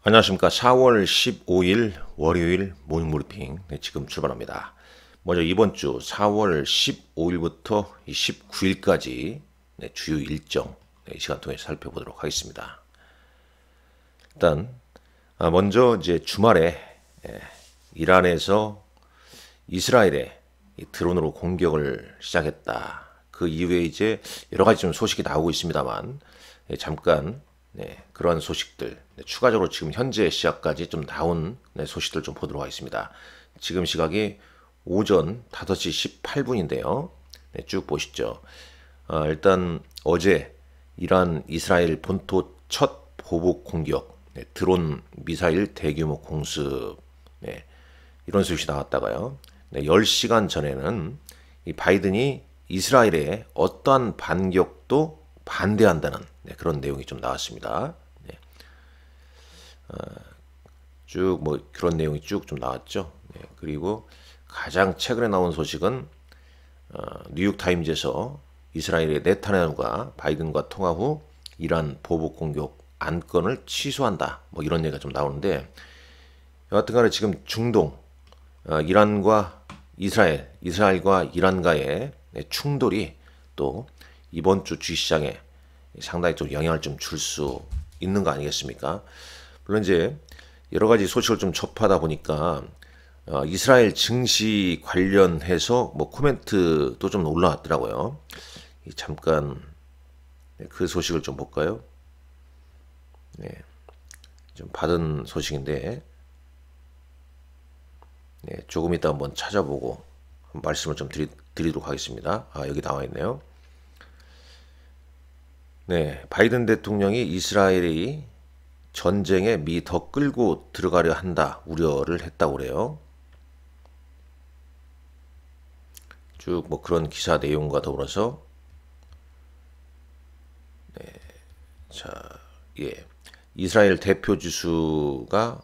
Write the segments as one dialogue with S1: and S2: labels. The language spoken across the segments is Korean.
S1: 안녕하십니까. 4월 15일 월요일 모닝 브리핑 지금 출발합니다. 먼저 이번 주 4월 15일부터 19일까지 주요 일정 이 시간 통해 살펴보도록 하겠습니다. 일단 먼저 이제 주말에 이란에서 이스라엘에 드론으로 공격을 시작했다. 그 이후에 이제 여러 가지 좀 소식이 나오고 있습니다만 잠깐 그러한 소식들 추가적으로 지금 현재 시각까지 좀 나온 소식들 좀 보도록 하겠습니다. 지금 시각이 오전 5시 18분인데요. 쭉 보시죠. 일단 어제 이란 이스라엘 본토 첫 보복 공격, 드론 미사일 대규모 공습 이런 소식이 나왔다가요. 10시간 전에는 이 바이든이 이스라엘의 어떠한 반격도 반대한다는 그런 내용이 좀 나왔습니다. 쭉 뭐 그런 내용이 쭉 좀 나왔죠. 그리고 가장 최근에 나온 소식은 뉴욕타임즈에서 이스라엘의 네타냐후가 바이든과 통화 후 이란 보복 공격 안건을 취소한다. 뭐 이런 얘기가 좀 나오는데 여하튼간에 지금 중동 이란과 이스라엘과 이란과의 충돌이 또 이번 주 주시장에 상당히 좀 영향을 좀 줄 수 있는 거 아니겠습니까? 물론 이제 여러 가지 소식을 좀 접하다 보니까 이스라엘 증시 관련해서 뭐 코멘트도 좀 올라왔더라고요. 잠깐 그 소식을 좀 볼까요? 좀 받은 소식인데 조금 이따 한번 찾아보고 말씀을 좀 드리도록 하겠습니다. 여기 나와 있네요. 바이든 대통령이 이스라엘이 전쟁에 미 더 끌고 들어가려 한다 우려를 했다고 그래요. 쭉 뭐 그런 기사 내용과 더불어서 이스라엘 대표 지수가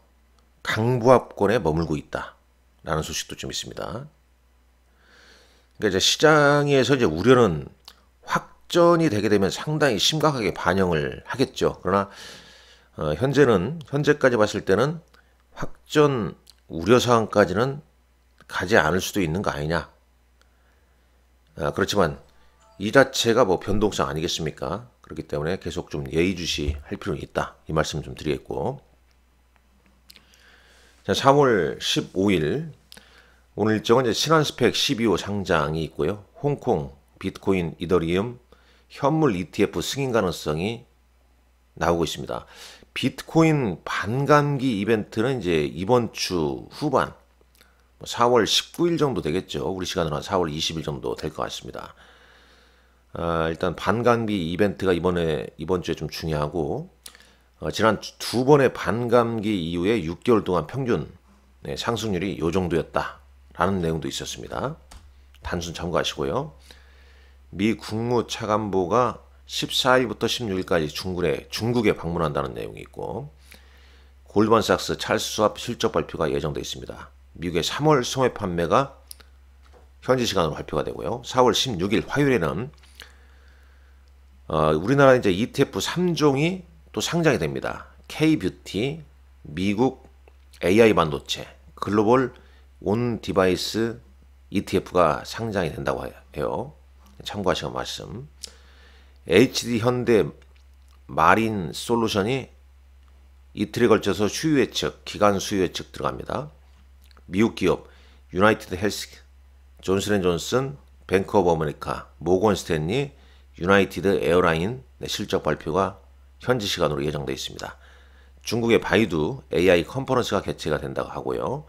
S1: 강보합권에 머물고 있다라는 소식도 좀 있습니다. 그러니까 이제 시장에서 이제 우려는 확전이 되게 되면 상당히 심각하게 반영을 하겠죠. 그러나 현재까지 봤을 때는 확전 우려 사항까지는 가지 않을 수도 있는 거 아니냐. 그렇지만 이 자체가 뭐 변동성 아니겠습니까? 그렇기 때문에 계속 좀 예의주시 할 필요는 있다. 이 말씀 좀 드리겠고. 자, 3월 15일 오늘 일정은 이제 신한스펙 12호 상장이 있고요. 홍콩, 비트코인, 이더리움, 현물 ETF 승인 가능성이 나오고 있습니다. 비트코인 반감기 이벤트는 이제 이번 주 후반 4월 19일 정도 되겠죠. 우리 시간으로 한 4월 20일 정도 될 것 같습니다. 일단 반감기 이벤트가 이번 주에 좀 중요하고 지난 두 번의 반감기 이후에 6개월 동안 평균 상승률이 이 정도였다라는 내용도 있었습니다. 단순 참고하시고요. 미 국무차관보가 14일부터 16일까지 중국에 방문한다는 내용이 있고 골드만삭스 찰스 수합 실적 발표가 예정되어 있습니다. 미국의 3월 소매 판매가 현지 시간으로 발표가 되고요. 4월 16일 화요일에는 우리나라 이제 ETF 3종이 또 상장이 됩니다. K-뷰티, 미국 AI 반도체, 글로벌 온 디바이스 ETF가 상장이 된다고 해요. 참고하시는 말씀. HD 현대 마린 솔루션이 이틀에 걸쳐서 수요 예측, 기간 수요 예측 들어갑니다. 미국 기업 유나이티드 헬스, 존슨앤존슨, 뱅크 오브 아메리카, 모건 스탠리, 유나이티드 에어라인 실적 발표가 현지 시간으로 예정되어 있습니다. 중국의 바이두 AI 컨퍼런스가 개최가 된다고 하고요.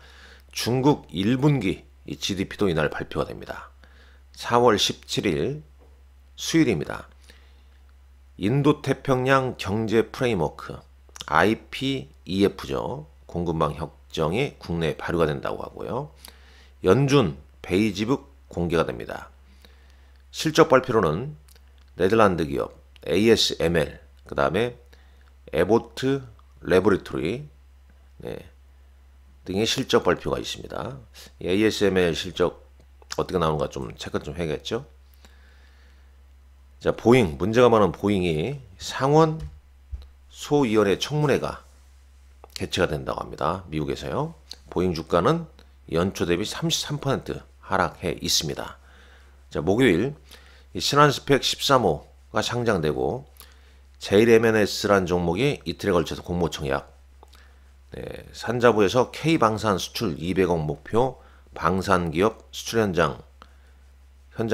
S1: 중국 1분기 GDP도 이날 발표가 됩니다. 4월 17일 수요일입니다. 인도태평양 경제 프레임워크 IPEF죠. 공급망 협정이 국내에 발효가 된다고 하고요. 연준 베이지북 공개가 됩니다. 실적 발표로는 네덜란드 기업 ASML, 그 다음에 에보트 레보레토리 등의 실적 발표가 있습니다. ASML 실적 어떻게 나오는가 좀 체크 좀 해야겠죠. 자, 보잉, 문제가 많은 보잉이 상원 소위원회 청문회가 개최가 된다고 합니다. 미국에서요. 보잉 주가는 연초 대비 33% 하락해 있습니다. 자, 목요일 신한스펙 13호가 상장되고 JMNS라는 종목이 이틀에 걸쳐서 공모청 예약. 네, 산자부에서 K방산 수출 200억 목표 방산기업 수출 현장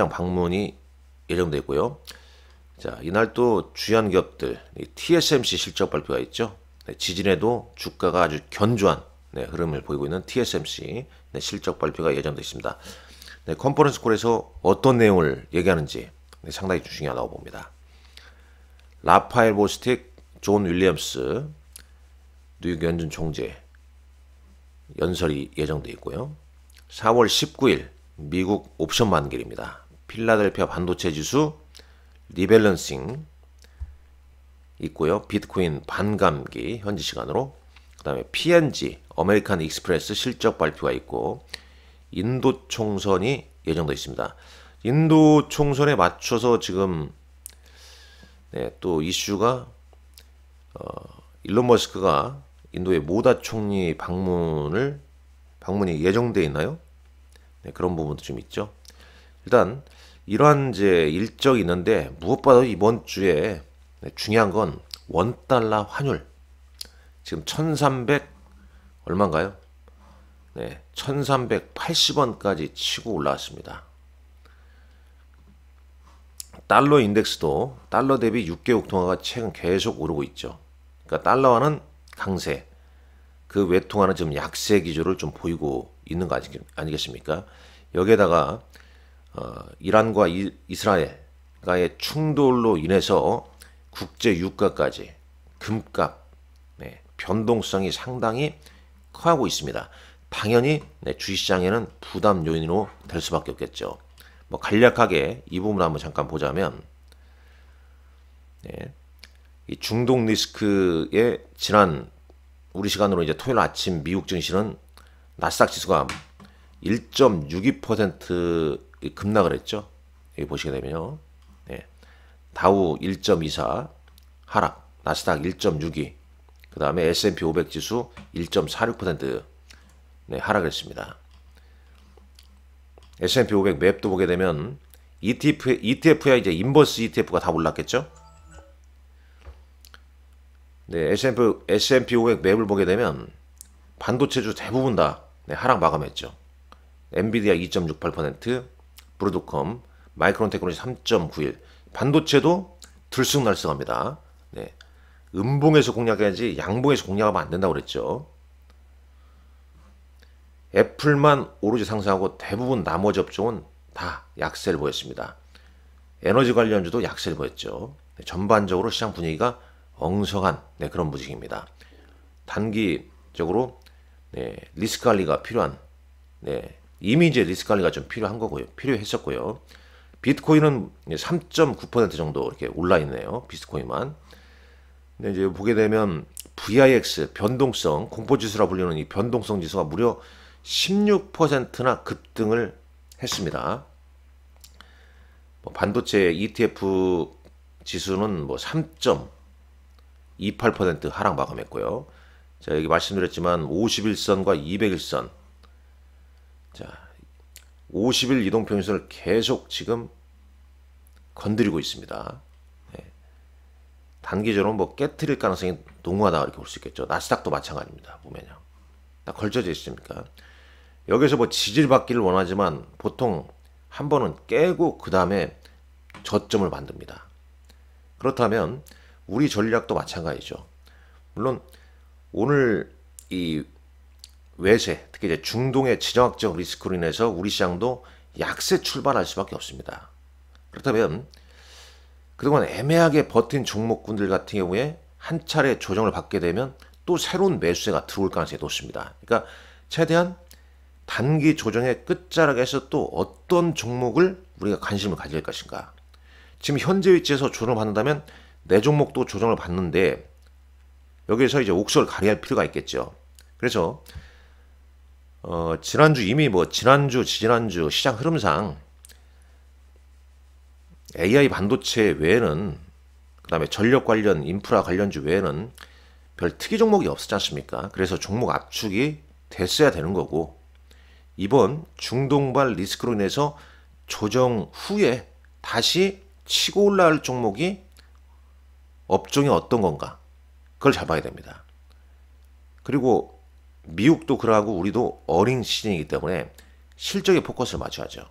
S1: 방문이 예정되어 있고요. 자, 이날 또 주요한 기업들 TSMC 실적 발표가 있죠. 네, 지진에도 주가가 아주 견조한 흐름을 보이고 있는 TSMC 실적 발표가 예정되어 있습니다. 컨퍼런스 콜에서 어떤 내용을 얘기하는지 상당히 중요하다고 봅니다. 라파엘 보스틱, 존 윌리엄스, 뉴욕 연준 총재 연설이 예정되어 있고요. 4월 19일 미국 옵션 만기일입니다. 필라델피아 반도체 지수 리밸런싱 있고요. 비트코인 반감기 현지 시간으로, 그 다음에 P&G 아메리칸 익스프레스 실적 발표가 있고 인도 총선이 예정되어 있습니다. 인도 총선에 맞춰서 지금 또 이슈가 일론 머스크가 인도의 모다 총리 방문이 예정되어 있나요? 그런 부분도 좀 있죠. 일단 이러한 이제 일정이 있는데 무엇보다 이번 주에 중요한 건 원달러 환율. 지금 1300 얼마인가요? 1380원까지 치고 올라왔습니다. 달러 인덱스도 달러 대비 6개국 통화가 최근 계속 오르고 있죠. 그러니까 달러화는 강세, 그 외통화는 지금 약세 기조를 좀 보이고 있는 거 아니겠습니까? 여기에다가 이란과 이스라엘과의 충돌로 인해서 국제 유가까지 금값 변동성이 상당히 커하고 있습니다. 당연히 주식시장에는 부담 요인으로 될 수밖에 없겠죠. 뭐 간략하게 이 부분을 한번 잠깐 보자면, 이 중동 리스크의 지난 우리 시간으로 이제 토요일 아침 미국 증시는 나스닥 지수가 1.62% 급락을 했죠. 여기 보시게 되면요. 다우 1.24 하락, 나스닥 1.62, 그 다음에 S&P 500 지수 1.46% 하락했습니다. S&P 500 맵도 보게 되면 ETF야 이제 인버스 ETF가 다 올랐겠죠. S&P 500 맵을 보게 되면 반도체주 대부분 다 하락 마감했죠. 엔비디아 2.68%, 브로드컴, 마이크론 테크놀로지 3.91. 반도체도 들쑥날쑥합니다. 음봉에서 공략해야지 양봉에서 공략하면 안 된다고 그랬죠. 애플만 오로지 상승하고 대부분 나머지 업종은 다 약세를 보였습니다. 에너지 관련주도 약세를 보였죠. 전반적으로 시장 분위기가 엉성한 그런 분위기입니다. 단기적으로 리스크 관리가 필요한, 이미 이제 리스크 관리가 좀 필요했었고요. 비트코인은 3.9% 정도 이렇게 올라 있네요. 비트코인만. 근데 이제 보게 되면 VIX 변동성 공포지수라 불리는 이 변동성 지수가 무려 16%나 급등을 했습니다. 반도체 ETF 지수는 3.28% 하락 마감했고요. 자, 여기 말씀드렸지만 51선과 200일선, 자, 50일 이동평균선을 계속 지금 건드리고 있습니다. 단기적으로 깨트릴 가능성이 농후하다 이렇게 볼 수 있겠죠. 나스닥도 마찬가지입니다. 보면요, 딱 걸쳐져 있습니까? 여기서 지지를 받기를 원하지만 보통 한 번은 깨고 그 다음에 저점을 만듭니다. 그렇다면 우리 전략도 마찬가지죠. 물론 오늘 이 외세, 특히 이제 중동의 지정학적 리스크로 인해서 우리 시장도 약세 출발할 수밖에 없습니다. 그렇다면 그동안 애매하게 버틴 종목군들 같은 경우에 한 차례 조정을 받게 되면 또 새로운 매수세가 들어올 가능성이 높습니다. 그러니까 최대한 단기 조정의 끝자락에서 또 어떤 종목을 우리가 관심을 가질 것인가. 지금 현재 위치에서 조정을 받는다면 내 종목도 조정을 받는데 여기에서 이제 옥석을 가려야 할 필요가 있겠죠. 그래서 지난주 이미 지난주 시장 흐름상 AI 반도체 외에는, 그 다음에 전력 관련 인프라 관련주 외에는 별 특이 종목이 없었지 않습니까? 그래서 종목 압축이 됐어야 되는 거고 이번 중동발 리스크로 인해서 조정 후에 다시 치고 올라올 종목이 업종이 어떤 건가 그걸 잡아야 됩니다. 그리고 미국도 그러하고 우리도 어린 시즌이기 때문에 실적에 포커스를 맞춰야죠.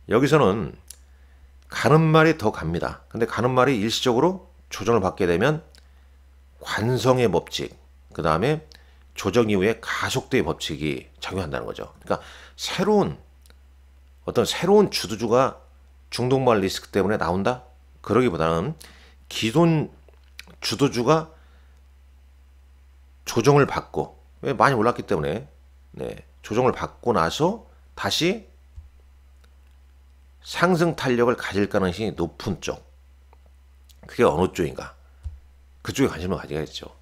S1: 여기서는 가는 말이 더 갑니다. 근데 가는 말이 일시적으로 조정을 받게 되면 관성의 법칙, 그 다음에 조정 이후에 가속도의 법칙이 작용한다는 거죠. 그러니까 새로운 주도주가 중동발 리스크 때문에 나온다? 그러기보다는 기존 주도주가 조정을 받고 왜 많이 올랐기 때문에 조정을 받고 나서 다시 상승 탄력을 가질 가능성이 높은 쪽 그게 어느 쪽인가 그쪽에 관심을 가져야겠죠.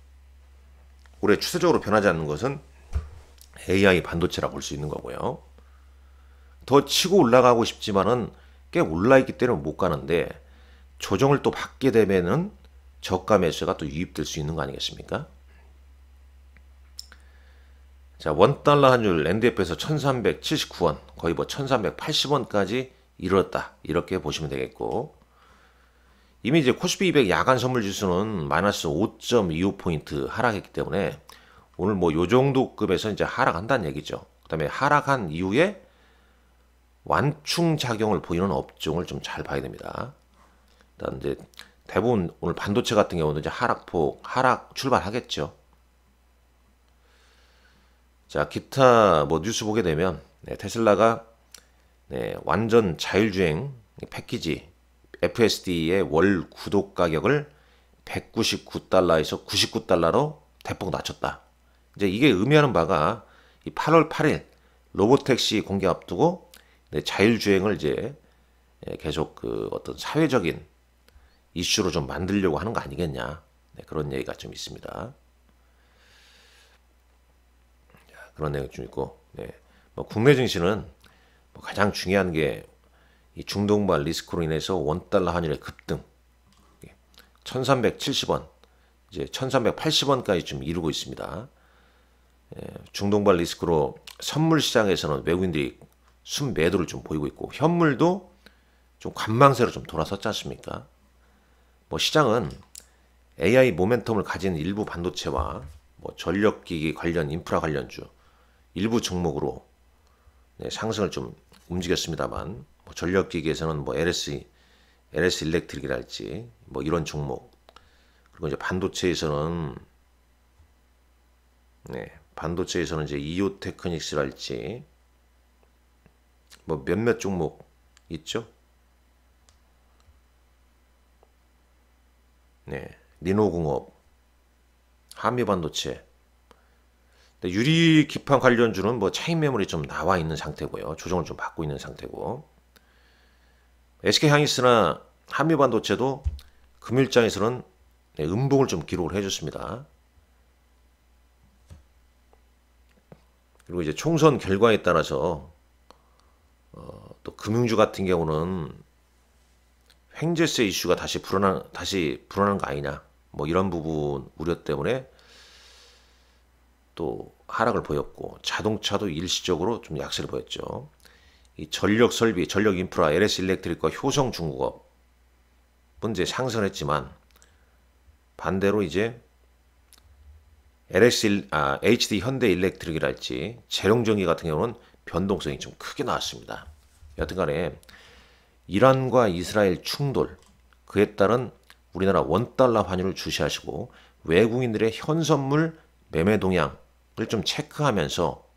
S1: 올해 추세적으로 변하지 않는 것은 AI 반도체라 볼 수 있는 거고요. 더 치고 올라가고 싶지만은 꽤 올라있기 때문에 못 가는데 조정을 또 받게 되면은 저가 매수가 또 유입될 수 있는 거 아니겠습니까? 자, 원달러 환율 NDF에서 1379원, 거의 뭐 1380원까지 이르렀다. 이렇게 보시면 되겠고, 이미 이제 코스피 200 야간 선물 지수는 마이너스 5.25포인트 하락했기 때문에 오늘 뭐 요 정도 급에서 이제 하락한다는 얘기죠. 그 다음에 하락한 이후에 완충 작용을 보이는 업종을 좀 잘 봐야 됩니다. 일단 이제 대부분 오늘 반도체 같은 경우는 이제 하락 출발하겠죠. 자, 기타 뭐 뉴스 보게 되면 테슬라가 완전 자율주행 패키지 FSD의 월 구독 가격을 199달러에서 99달러로 대폭 낮췄다. 이제 이게 의미하는 바가 8월 8일 로보택시 공개 앞두고 자율주행을 이제 계속 그 어떤 사회적인 이슈로 좀 만들려고 하는 거 아니겠냐. 그런 얘기가 좀 있습니다. 그런 내용이 좀 있고, 뭐 국내 증시는 뭐 가장 중요한 게 이 중동발 리스크로 인해서 원달러 환율의 급등, 1370원, 이제 1380원까지 좀 이루고 있습니다. 중동발 리스크로 선물 시장에서는 외국인들이 순매도를 좀 보이고 있고, 현물도 좀 관망세로 좀 돌아섰지 않습니까? 뭐 시장은 AI 모멘텀을 가진 일부 반도체와 뭐 전력기기 관련 인프라 관련주 일부 종목으로 상승을 좀 움직였습니다만 뭐 전력기기에서는 뭐 LS 일렉트릭이랄지 뭐 이런 종목 그리고 이제 반도체에서는 이제 이오 테크닉스랄지 뭐 몇몇 종목 있죠. 리노공업, 한미반도체, 유리 기판 관련주는 뭐 차익 매물이 좀 나와 있는 상태고요. 조정을 좀 받고 있는 상태고, SK하이닉스나 한미반도체도 금일장에서는 음봉을 좀 기록을 해줬습니다. 그리고 이제 총선 결과에 따라서 또 금융주 같은 경우는 횡재세 이슈가 다시 불어난 거 아니냐, 뭐 이런 부분 우려 때문에 또 하락을 보였고, 자동차도 일시적으로 좀 약세를 보였죠. 이 전력 설비, 전력 인프라, LS 일렉트릭과 효성 중공업은 이제 상승을 했지만 반대로 이제 HD 현대 일렉트릭이랄지 재룡전기 같은 경우는 변동성이 좀 크게 나왔습니다. 여튼간에 이란과 이스라엘 충돌, 그에 따른 우리나라 원달러 환율을 주시하시고 외국인들의 현선물 매매 동향을 좀 체크하면서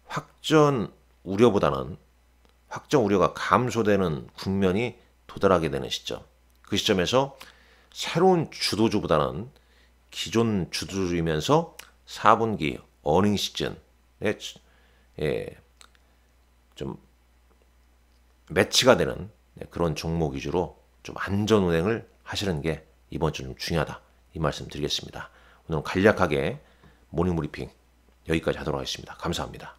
S1: 확전 우려가 감소되는 국면이 도달하게 되는 시점. 그 시점에서 새로운 주도주보다는 기존 주도주이면서 4분기 어닝 시즌에 좀 매치가 되는 그런 종목 위주로 좀 안전 운행을 하시는 게 이번 주 좀 중요하다. 이 말씀 드리겠습니다. 오늘은 간략하게 모닝 브리핑 여기까지 하도록 하겠습니다. 감사합니다.